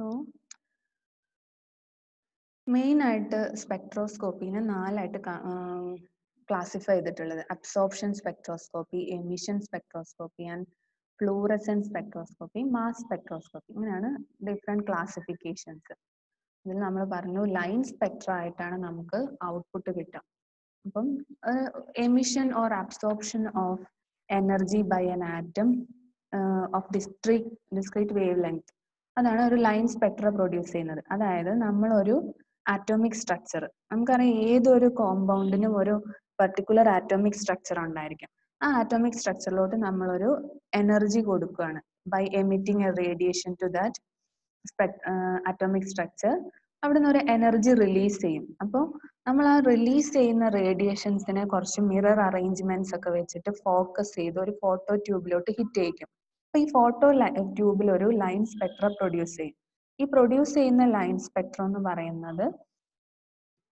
So main ആയിട്ട് സ്പെക്ട്രോസ്കോപ്പിനെ നാലായിട്ട് classify ചെയ്തിട്ടുള്ളത്. Absorption spectroscopy, emission spectroscopy and fluorescence spectroscopy, mass spectroscopy. ഇങ്ങനെയാണ് ഡിഫറെന്റ് ക്ലാസിഫിക്കേഷൻസ്. ഇതിൽ നമ്മൾ പറഞ്ഞു ലൈൻ സ്പെക്ട്ര ആയിട്ടാണ് നമുക്ക് ഔട്ട്പുട്ട് കിട്ടുക. അപ്പം emission or absorption of energy by an atom of discrete wavelength, അതാണ് ഒരു ലൈൻ സ്പെക്ട്ര പ്രൊഡ്യൂസ് ചെയ്യുന്നത്. അതായത് നമ്മളൊരു ആറ്റോമിക് സ്ട്രക്ചർ, നമുക്കറിയാം ഏതൊരു കോമ്പൗണ്ടിനും ഒരു പെർട്ടിക്കുലർ ആറ്റോമിക് സ്ട്രക്ചർ ഉണ്ടായിരിക്കും. ആ ആറ്റോമിക് സ്ട്രക്ചറിലോട്ട് നമ്മളൊരു എനർജി കൊടുക്കുകയാണ് by emitting a radiation to that atomic structure. അവിടുന്ന് ഒരു എനർജി റിലീസ് ചെയ്യും. അപ്പോൾ നമ്മൾ ആ റിലീസ് ചെയ്യുന്ന റേഡിയേഷൻസിനെ കുറച്ച് മിറർ അറേഞ്ച്മെന്റ്സ് ഒക്കെ വെച്ചിട്ട് ഫോക്കസ് ചെയ്ത് ഒരു ഫോട്ടോ ട്യൂബിലോട്ട് ഹിറ്റ് ചെയ്യിക്കും. അപ്പൊ ഈ ഫോട്ടോ ട്യൂബിൽ ഒരു ലൈൻ സ്പെക്ട്ര പ്രൊഡ്യൂസ് ചെയ്യും. ഈ പ്രൊഡ്യൂസ് ചെയ്യുന്ന ലൈൻ സ്പെക്ട്രം എന്ന് പറയുന്നത്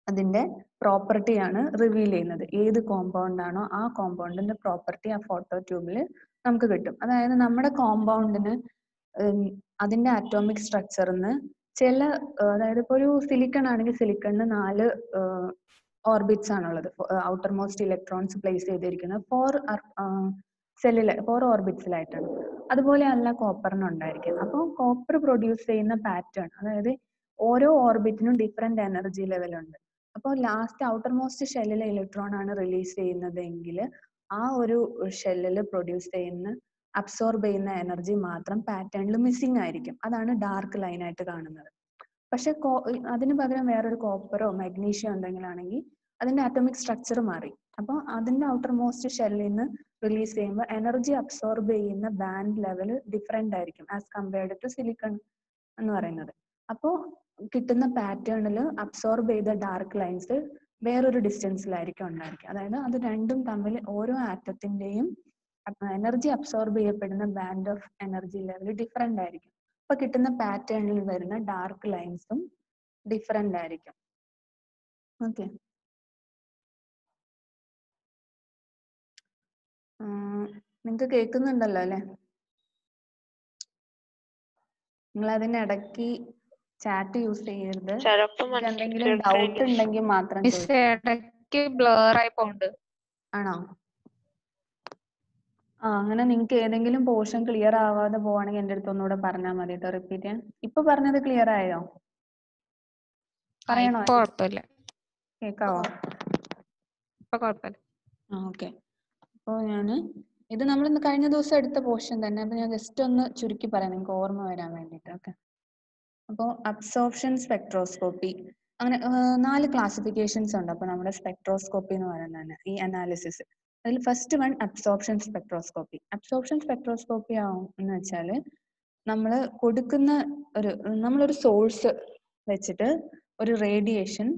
അതിന്റെ പ്രോപ്പർട്ടിയാണ് റിവീൽ ചെയ്യുന്നത്. ഏത് കോമ്പൗണ്ട് ആണോ ആ കോമ്പൗണ്ടിന്റെ പ്രോപ്പർട്ടി ആ ഫോട്ടോ ട്യൂബിൽ നമുക്ക് കിട്ടും. അതായത് നമ്മുടെ കോമ്പൗണ്ടിന് അതിന്റെ അറ്റോമിക് സ്ട്രക്ചറിന് ചില, അതായത് ഇപ്പോൾ ഒരു സിലിക്കൺ ആണെങ്കിൽ സിലിക്കണിന് 4 ഓർബിറ്റ്സ് ആണുള്ളത്. ഔട്ടർ മോസ്റ്റ് ഇലക്ട്രോൺസ് പ്ലേസ് ചെയ്തിരിക്കുന്നത് 4 ഓർബിറ്റ്സിലായിട്ടാണ്. അതുപോലെ അല്ല കോപ്പറിന് ഉണ്ടായിരിക്കും. അപ്പോൾ കോപ്പർ പ്രൊഡ്യൂസ് ചെയ്യുന്ന പാറ്റേൺ, അതായത് ഓരോ ഓർബിറ്റിനും ഡിഫറെന്റ് എനർജി ലെവൽ ഉണ്ട്. അപ്പോൾ ലാസ്റ്റ് ഔട്ടർ മോസ്റ്റ് ഷെല്ലിലെ ഇലക്ട്രോൺ ആണ് റിലീസ് ചെയ്യുന്നതെങ്കിൽ ആ ഒരു ഷെല്ലിൽ പ്രൊഡ്യൂസ് ചെയ്യുന്ന അബ്സോർബ് ചെയ്യുന്ന എനർജി മാത്രം പാറ്റേണിൽ മിസ്സിംഗ് ആയിരിക്കും. അതാണ് ഡാർക്ക് ലൈൻ ആയിട്ട് കാണുന്നത്. പക്ഷെ അതിന് പകരം വേറൊരു കോപ്പറോ മഗ്നീഷ്യോ എന്തെങ്കിലാണെങ്കിൽ അതിന്റെ ആറ്റോമിക് സ്ട്രക്ചർ മാറി. അപ്പോൾ അതിന്റെ ഔട്ടർ മോസ്റ്റ് ഷെല്ലിൽ നിന്ന് റിലീസ് ചെയ്യുമ്പോൾ എനർജി അബ്സോർബ് ചെയ്യുന്ന ബാൻഡ് ലെവൽ ഡിഫറെന്റ് ആയിരിക്കും ആസ് കമ്പയർഡ് ടു സിലിക്കൺ എന്ന് പറയുന്നത്. അപ്പോൾ കിട്ടുന്ന പാറ്റേണിൽ അബ്സോർബ് ചെയ്ത ഡാർക്ക് ലൈൻസ് വേറൊരു ഡിസ്റ്റൻസിലായിരിക്കും ഉണ്ടായിരിക്കും. അതായത് അത് രണ്ടും തമ്മിൽ ഓരോ ആറ്റത്തിന്റെയും എനർജി അബ്സോർബ് ചെയ്യപ്പെടുന്ന band of energy level different ആയിരിക്കും. അപ്പൊ കിട്ടുന്ന പാറ്റേണിൽ വരുന്ന ഡാർക്ക് ലൈൻസും ഡിഫറെന്റ് ആയിരിക്കും. ഓക്കെ, നിങ്ങൾക്ക് കേൾക്കുന്നുണ്ടല്ലോ അല്ലെ? നിങ്ങൾ അതിന് ഇടയ്ക്ക് ചാറ്റ് യൂസ് ചെയ്യരുത്. നിങ്ങൾക്ക് എന്തെങ്കിലും ഡൗട്ട് ഉണ്ടെങ്കിൽ മാത്രം ബ്ലർ ആയി പോണ്ട്. ആണോ? അങ്ങനെ നിങ്ങൾക്ക് ഏതെങ്കിലും പോർഷൻ ക്ലിയർ ആവാതെ പോവാണെങ്കിൽ എൻ്റെ അടുത്ത് ഒന്നുകൂടെ പറഞ്ഞാൽ മതി കേട്ടോ, റിപ്പീറ്റ് ചെയ്യാൻ. ഇപ്പൊ പറഞ്ഞത് ക്ലിയർ ആയോ? പറയണോ? കുഴപ്പമില്ല, കേക്കാവോ? ഇപ്പൊ കുഴപ്പമില്ല. ഓക്കെ. അപ്പോൾ ഇത് നമ്മൾ കഴിഞ്ഞ ദിവസം എടുത്ത പോർഷൻ തന്നെ. അപ്പൊ ഞാൻ ജസ്റ്റ് ഒന്ന് ചുരുക്കി പറയാം നിങ്ങൾക്ക് ഓർമ്മ വരാൻ വേണ്ടിയിട്ട്. ഓക്കെ. അപ്പോൾ അബ്സോർപ്ഷൻ സ്പെക്ട്രോസ്കോപ്പി, അങ്ങനെ 4 ക്ലാസിഫിക്കേഷൻസ് ഉണ്ട്. അപ്പോൾ നമ്മുടെ സ്പെക്ട്രോസ്കോപ്പി എന്ന് പറയുന്നതാണ് ഈ അനാലിസിസ്. അതിൽ first one absorption spectroscopy. Absorption spectroscopy എന്ന് വെച്ചാൽ നമ്മളൊരു സോഴ്സ് വെച്ചിട്ട് ഒരു റേഡിയേഷൻ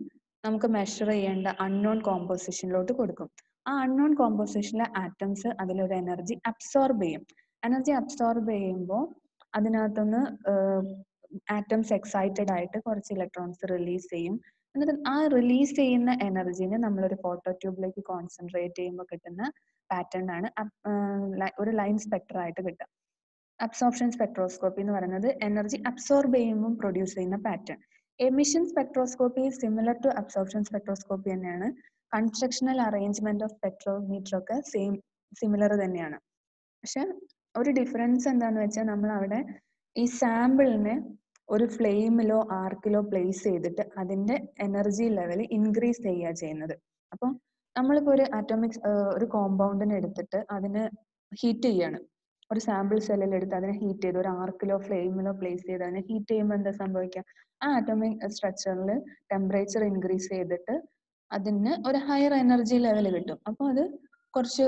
നമുക്ക് മെഷർ ചെയ്യേണ്ട അൺനോൺ കോമ്പോസിഷനിലോട്ട് കൊടുക്കും. ആ അൺനോൺ കോമ്പോസിഷനിലെ ആറ്റംസ് അതിലൊരു എനർജി അബ്സോർബ് ചെയ്യും. എനർജി അബ്സോർബ് ചെയ്യുമ്പോൾ അതിനകത്തുനിന്ന് ആറ്റംസ് എക്സൈറ്റഡ് ആയിട്ട് കുറച്ച് ഇലക്ട്രോൺസ് റിലീസ് ചെയ്യും. എന്നിട്ട് ആ റിലീസ് ചെയ്യുന്ന എനർജിനെ നമ്മളൊരു ഫോട്ടോ ട്യൂബിലേക്ക് കോൺസെൻട്രേറ്റ് ചെയ്യുമ്പോൾ കിട്ടുന്ന പാറ്റേൺ ആണ് ഒരു ലൈൻ സ്പെക്ട്ര ആയിട്ട് കിട്ടുക. അബ്സോർപ്ഷൻ സ്പെക്ട്രോസ്കോപ്പി എന്ന് പറയുന്നത് എനർജി അബ്സോർബ് ചെയ്യുമ്പോൾ പ്രൊഡ്യൂസ് ചെയ്യുന്ന pattern. Emission spectroscopy similar to absorption spectroscopy തന്നെയാണ്. കൺസ്ട്രക്ഷണൽ അറേഞ്ച്മെന്റ് ഓഫ് സ്പെക്ട്രോമീറ്റർ ഒക്കെ സിമിലർ തന്നെയാണ്. പക്ഷെ ഒരു ഡിഫറൻസ് എന്താന്ന് വെച്ചാൽ നമ്മൾ അവിടെ ഈ സാമ്പിളിനെ ഒരു ഫ്ലെയിമിലോ ആർക്കിലോ പ്ലേസ് ചെയ്തിട്ട് അതിന്റെ എനർജി ലെവൽ ഇൻക്രീസ് ചെയ്യുക ചെയ്യുന്നത്. അപ്പം നമ്മളിപ്പോൾ ഒരു കോമ്പൗണ്ടിനെ എടുത്തിട്ട് അതിനെ ഹീറ്റ് ചെയ്യാണ്. ഒരു സാമ്പിൾ സെല്ലിൽ എടുത്ത് അതിനെ ഹീറ്റ് ചെയ്ത് ഒരു ആർക്കിലോ ഫ്ലെയിമിലോ പ്ലേസ് ചെയ്ത് അതിനെ ഹീറ്റ് ചെയ്യുമ്പോൾ എന്താ സംഭവിക്കുക? ആ ആറ്റോമിക് സ്ട്രക്ചറിൽ ടെമ്പറേച്ചർ ഇൻക്രീസ് ചെയ്തിട്ട് അതിന് ഒരു ഹയർ എനർജി ലെവൽ കിട്ടും. അപ്പോൾ അത് കുറച്ച്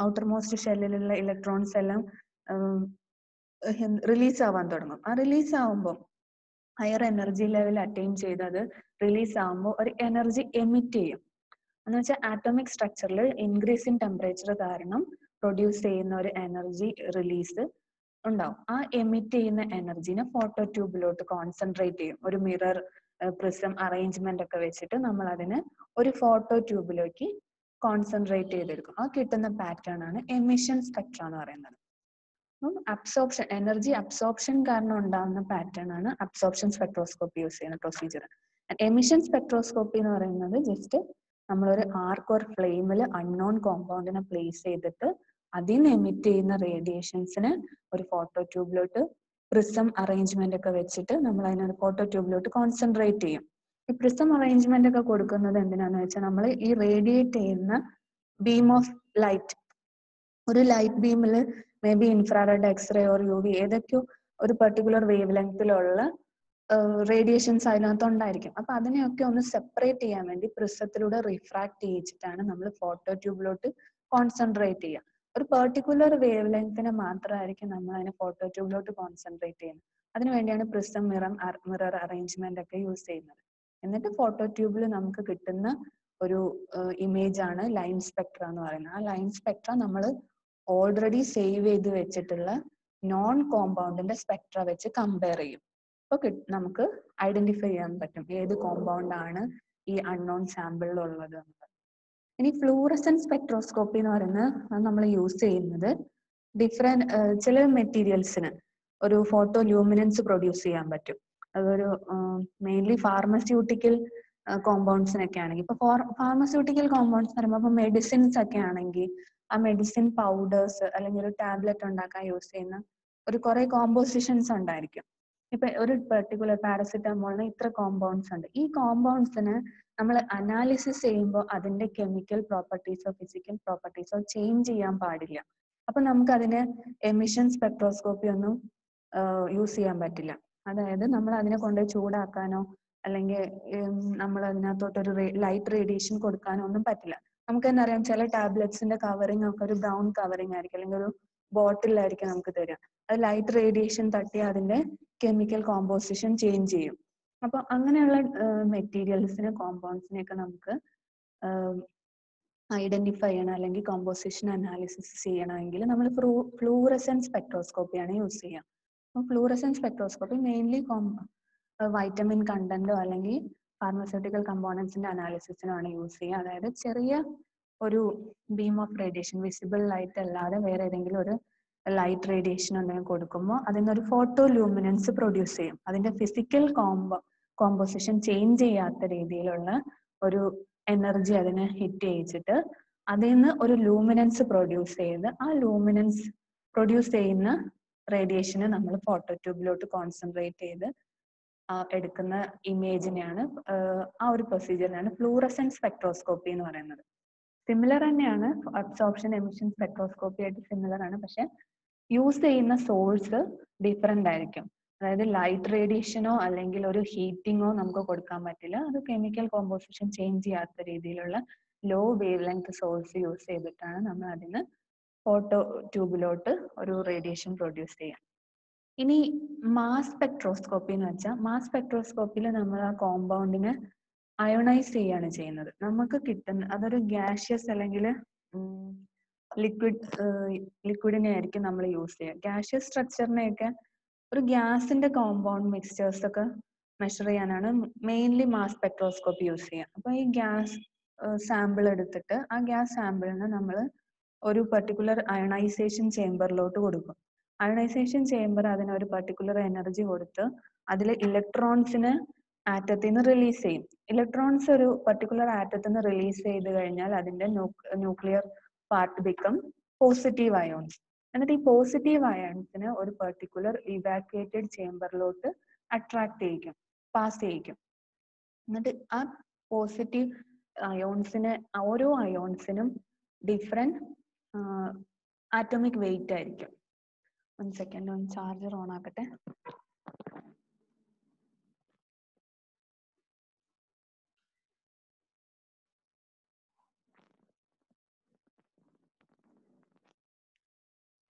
ഔട്ടർ മോസ്റ്റ് ഷെല്ലിലുള്ള ഇലക്ട്രോൺസ് എല്ലാം റിലീസ് ആവാൻ തുടങ്ങും. ആ റിലീസ് ആവുമ്പോൾ ഹയർ എനർജി ലെവൽ അറ്റൈൻ ചെയ്ത് അത് റിലീസ് ആവുമ്പോൾ ഒരു എനർജി എമിറ്റ് ചെയ്യും. എന്ന് വെച്ചാൽ ആറ്റോമിക് സ്ട്രക്ചറിൽ ഇൻക്രീസ് ഇൻ ടെമ്പറേച്ചർ കാരണം പ്രൊഡ്യൂസ് ചെയ്യുന്ന ഒരു എനർജി റിലീസ് ഉണ്ടാവും. ആ എമിറ്റ് ചെയ്യുന്ന എനർജിനെ ഫോട്ടോ ട്യൂബിലോട്ട് കോൺസെൻട്രേറ്റ് ചെയ്യും. ഒരു മിറർ പ്രിസം അറേഞ്ച്മെന്റ് ഒക്കെ വെച്ചിട്ട് നമ്മൾ അതിനെ ഒരു ഫോട്ടോ ട്യൂബിലേക്ക് കോൺസെൻട്രേറ്റ് ചെയ്തെടുക്കും. ആ കിട്ടുന്ന പാറ്റേൺ ആണ് എമിഷൻ സ്പെക്ട്ര എന്ന് പറയുന്നത്. അബ്സോർപ്ഷൻ, എനർജി അബ്സോർപ്ഷൻ കാരണം ഉണ്ടാകുന്ന പാറ്റേൺ ആണ് അബ്സോർപ്ഷൻ സ്പെക്ട്രോസ്കോപ്പി യൂസ് ചെയ്യുന്ന പ്രൊസീജിയർ. എമിഷൻ സ്പെക്ട്രോസ്കോപ്പി എന്ന് പറയുന്നത് ജസ്റ്റ് നമ്മളൊരു ആർക്ക് ഓർ ഫ്ലെയിമിൽ അൺനോൺ കോമ്പൗണ്ടിനെ പ്ലേസ് ചെയ്തിട്ട് അതിൽ നിന്ന് എമിറ്റ് ചെയ്യുന്ന റേഡിയേഷൻസിന് ഒരു ഫോട്ടോ ട്യൂബിലോട്ട് പ്രിസം അറേഞ്ച്മെന്റ് ഒക്കെ വെച്ചിട്ട് നമ്മൾ അതിനൊരു ഫോട്ടോ ട്യൂബിലോട്ട് കോൺസെൻട്രേറ്റ് ചെയ്യും. ഈ പ്രിസം അറേഞ്ച്മെന്റ് ഒക്കെ കൊടുക്കുന്നത് എന്തിനാന്ന് വെച്ചാൽ നമ്മൾ ഈ റേഡിയേറ്റ് ചെയ്യുന്ന ബീം ഓഫ് ലൈറ്റ്, ഒരു ലൈറ്റ് ബീമിൽ may be infrared, X-ray or U V ഏതൊക്കെയോ ഒരു പെർട്ടിക്കുലർ വേവ് ലെങ്തിലുള്ള റേഡിയേഷൻസ് അതിനകത്ത് ഉണ്ടായിരിക്കും. അപ്പൊ അതിനെയൊക്കെ ഒന്ന് സെപ്പറേറ്റ് ചെയ്യാൻ വേണ്ടി പ്രിസത്തിലൂടെ റിഫ്രാക്ട് ചെയ്യിച്ചിട്ടാണ് നമ്മൾ ഫോട്ടോ ട്യൂബിലോട്ട് കോൺസെൻട്രേറ്റ് ചെയ്യുക. ഒരു പെർട്ടിക്കുലർ വേവ് ലെങ്തിനെ മാത്രമായിരിക്കും നമ്മൾ അതിനെ ഫോട്ടോ ട്യൂബിലോട്ട് കോൺസെൻട്രേറ്റ് ചെയ്യുന്നത്. അതിനുവേണ്ടിയാണ് പ്രിസം മിറർ അറേഞ്ച്മെന്റ് ഒക്കെ യൂസ് ചെയ്യുന്നത്. എന്നിട്ട് ഫോട്ടോ ട്യൂബിൽ നമുക്ക് കിട്ടുന്ന ഒരു ഇമേജ് ആണ് ലൈൻ സ്പെക്ട്ര എന്ന് പറയുന്നത്. ആ ലൈൻ സ്പെക്ട്ര നമ്മൾ ഓൾറെഡി സേവ് ചെയ്ത് വെച്ചിട്ടുള്ള നോൺ കോമ്പൗണ്ടിന്റെ സ്പെക്ട്ര വെച്ച് കമ്പയർ ചെയ്യും. അപ്പൊ നമുക്ക് ഐഡന്റിഫൈ ചെയ്യാൻ പറ്റും ഏത് കോമ്പൗണ്ട് ആണ് ഈ അൺനോൺ സാമ്പിളിൽ ഉള്ളത്. ഇനി ഫ്ലൂറസെന്റ് സ്പെക്ട്രോസ്കോപ്പി എന്ന് പറയുന്നത് നമ്മൾ യൂസ് ചെയ്യുന്നത് ഡിഫറെന്റ് ചില മെറ്റീരിയൽസിന് ഒരു ഫോട്ടോ ലൂമിനൻസ് പ്രൊഡ്യൂസ് ചെയ്യാൻ പറ്റും. അതൊരു മെയിൻലി ഫാർമസ്യൂട്ടിക്കൽ കോമ്പൗണ്ട്സിനൊക്കെ ആണെങ്കിൽ, ഇപ്പൊ ഫാർമസ്യൂട്ടിക്കൽ കോമ്പൗണ്ട്സ് എന്ന് പറയുമ്പോൾ മെഡിസിൻസ് ഒക്കെ ആണെങ്കിൽ ആ മെഡിസിൻ പൗഡേഴ്സ് അല്ലെങ്കിൽ ഒരു ടാബ്ലറ്റ് ഉണ്ടാക്കാൻ യൂസ് ചെയ്യുന്ന ഒരു കുറെ കോമ്പോസിഷൻസ് ഉണ്ടായിരിക്കും. ഇപ്പൊ ഒരു പെർട്ടിക്കുലർ പാരസിറ്റമോളിന് ഇത്ര കോമ്പൗണ്ട്സ് ഉണ്ട്. ഈ കോമ്പൗണ്ട്സിന് നമ്മൾ അനാലിസിസ് ചെയ്യുമ്പോൾ അതിന്റെ കെമിക്കൽ പ്രോപ്പർട്ടീസോ ഫിസിക്കൽ പ്രോപ്പർട്ടീസോ ചേഞ്ച് ചെയ്യാൻ പാടില്ല. അപ്പൊ നമുക്ക് അതിന് എമിഷൻ സ്പെക്ട്രോസ്കോപ്പി ഒന്നും യൂസ് ചെയ്യാൻ പറ്റില്ല. അതായത് നമ്മൾ അതിനെ കൊണ്ട് ചൂടാക്കാനോ അല്ലെങ്കിൽ നമ്മൾ അതിനകത്തോട്ടൊരു ലൈറ്റ് റേഡിയേഷൻ കൊടുക്കാനോ ഒന്നും പറ്റില്ല. നമുക്ക് തന്നെ അറിയാം ചില ടാബ്ലറ്റ്സിന്റെ കവറിങ് ഒക്കെ ഒരു ബ്രൗൺ കവറിങ് ആയിരിക്കും, അല്ലെങ്കിൽ ഒരു ബോട്ടിലായിരിക്കും നമുക്ക് തരിക. അത് ലൈറ്റ് റേഡിയേഷൻ തട്ടി അതിന്റെ കെമിക്കൽ കോമ്പോസിഷൻ ചേഞ്ച് ചെയ്യും. അപ്പൊ അങ്ങനെയുള്ള മെറ്റീരിയൽസിന് കോമ്പൗണ്ട്സിനെയൊക്കെ നമുക്ക് ഐഡന്റിഫൈ ചെയ്യണം അല്ലെങ്കിൽ കോമ്പോസിഷൻ അനാലിസിസ് ചെയ്യണമെങ്കിൽ നമ്മൾ ഫ്ലൂറസെന്റ് സ്പെക്ട്രോസ്കോപ്പിയാണ് യൂസ് ചെയ്യുക. അപ്പോൾ ഫ്ലൂറസെന്റ് സ്പെക്ട്രോസ്കോപ്പി മെയിൻലി വൈറ്റമിൻ കണ്ടന്റോ അല്ലെങ്കിൽ ഫാർമസ്യൂട്ടിക്കൽ കമ്പോണൻസിന്റെ അനാലിസിസിനാണ് യൂസ് ചെയ്യുക. അതായത് ചെറിയ ഒരു beam of radiation, visible light അല്ലാതെ വേറെ ഏതെങ്കിലും ഒരു ലൈറ്റ് റേഡിയേഷൻ എന്തെങ്കിലും കൊടുക്കുമ്പോൾ അതിനൊരു ഫോട്ടോ ലൂമിനൻസ് പ്രൊഡ്യൂസ് ചെയ്യും. അതിന്റെ ഫിസിക്കൽ കോമ്പോസിഷൻ ചേഞ്ച് ചെയ്യാത്ത രീതിയിലുള്ള ഒരു എനർജി അതിനെ ഹിറ്റ് ചെയ്യിച്ചിട്ട് അതിൽ നിന്ന് ഒരു ലൂമിനൻസ് പ്രൊഡ്യൂസ് ചെയ്ത് ആ ലൂമിനൻസ് പ്രൊഡ്യൂസ് ചെയ്യുന്ന റേഡിയേഷനെ നമ്മൾ ഫോട്ടോ ട്യൂബിലോട്ട് കോൺസെൻട്രേറ്റ് ചെയ്ത് എടുക്കുന്ന ഇമേജിനെയാണ് ആ ഒരു പ്രൊസീജിയറിനാണ് ഫ്ലൂറസെന്റ് സ്പെക്ട്രോസ്കോപ്പി എന്ന് പറയുന്നത്. സിമിലർ തന്നെയാണ്, അബ്സോർപ്ഷൻ എമിഷൻ സ്പെക്ട്രോസ്കോപ്പി ആയിട്ട് സിമിലർ ആണ്. പക്ഷെ യൂസ് ചെയ്യുന്ന സോഴ്സ് ഡിഫറെന്റ് ആയിരിക്കും. അതായത് ലൈറ്റ് റേഡിയേഷനോ അല്ലെങ്കിൽ ഒരു ഹീറ്റിങ്ങോ നമുക്ക് കൊടുക്കാൻ പറ്റില്ല. അത് കെമിക്കൽ കോമ്പോസിഷൻ ചേഞ്ച് ചെയ്യാത്ത രീതിയിലുള്ള low wavelength source use ചെയ്തിട്ടാണ് നമ്മൾ അതിന് ഫോട്ടോ ട്യൂബിലോട്ട് ഒരു റേഡിയേഷൻ പ്രൊഡ്യൂസ് ചെയ്യാം. ഇനി മാസ് സ്പെക്ട്രോസ്കോപ്പി എന്ന് വെച്ചാൽ മാസ് സ്പെക്ട്രോസ്കോപ്പിയിൽ നമ്മൾ ആ കോമ്പൗണ്ടിനെ അയോണൈസ് ചെയ്യാണ് ചെയ്യുന്നത്. നമുക്ക് കിട്ടുന്ന അതൊരു ഗ്യാഷ്യസ് അല്ലെങ്കിൽ ലിക്വിഡിനെ ആയിരിക്കും നമ്മൾ യൂസ് ചെയ്യുക. ഗ്യാഷ്യസ് സ്ട്രക്ചറിനെയൊക്കെ ഒരു ഗ്യാസിന്റെ കോമ്പൗണ്ട് മിക്സ്ചേഴ്സ് ഒക്കെ മെഷർ ചെയ്യാനാണ് മെയിൻലി മാസ് സ്പെക്ട്രോസ്കോപ്പി യൂസ് ചെയ്യുക. അപ്പൊ ഈ ഗ്യാസ് സാമ്പിൾ എടുത്തിട്ട് ആ ഗ്യാസ് സാമ്പിളിന് നമ്മൾ ഒരു പെർട്ടിക്കുലർ അയണൈസേഷൻ ചേംബറിലോട്ട് കൊടുക്കും. അയണൈസേഷൻ ചേംബർ അതിന് ഒരു പെർട്ടിക്കുലർ എനർജി കൊടുത്ത് അതിൽ ഇലക്ട്രോൺസിന് ആറ്റത്തിൽ നിന്ന് റിലീസ് ചെയ്യും. ഇലക്ട്രോൺസ് ഒരു പെർട്ടിക്കുലർ ആറ്റത്തിൽ നിന്ന് റിലീസ് ചെയ്ത് കഴിഞ്ഞാൽ അതിന്റെ nuclear part become positive ions. എന്നിട്ട് ഈ പോസിറ്റീവ് അയോൺസിന് ഒരു പെർട്ടിക്കുലർ ഇവാക്യുവേറ്റഡ് ചേംബറിലോട്ട് അട്രാക്ട് ചെയ്യിക്കും, പാസ് ചെയ്യിക്കും. എന്നിട്ട് ആ പോസിറ്റീവ് അയോൺസിന് ഓരോ അയോൺസിനും ഡിഫറെന്റ് ആറ്റോമിക് വെയിറ്റ് ആയിരിക്കും. 1 സെക്കൻഡ്, ചാർജർ ഓൺ ആക്കട്ടെ.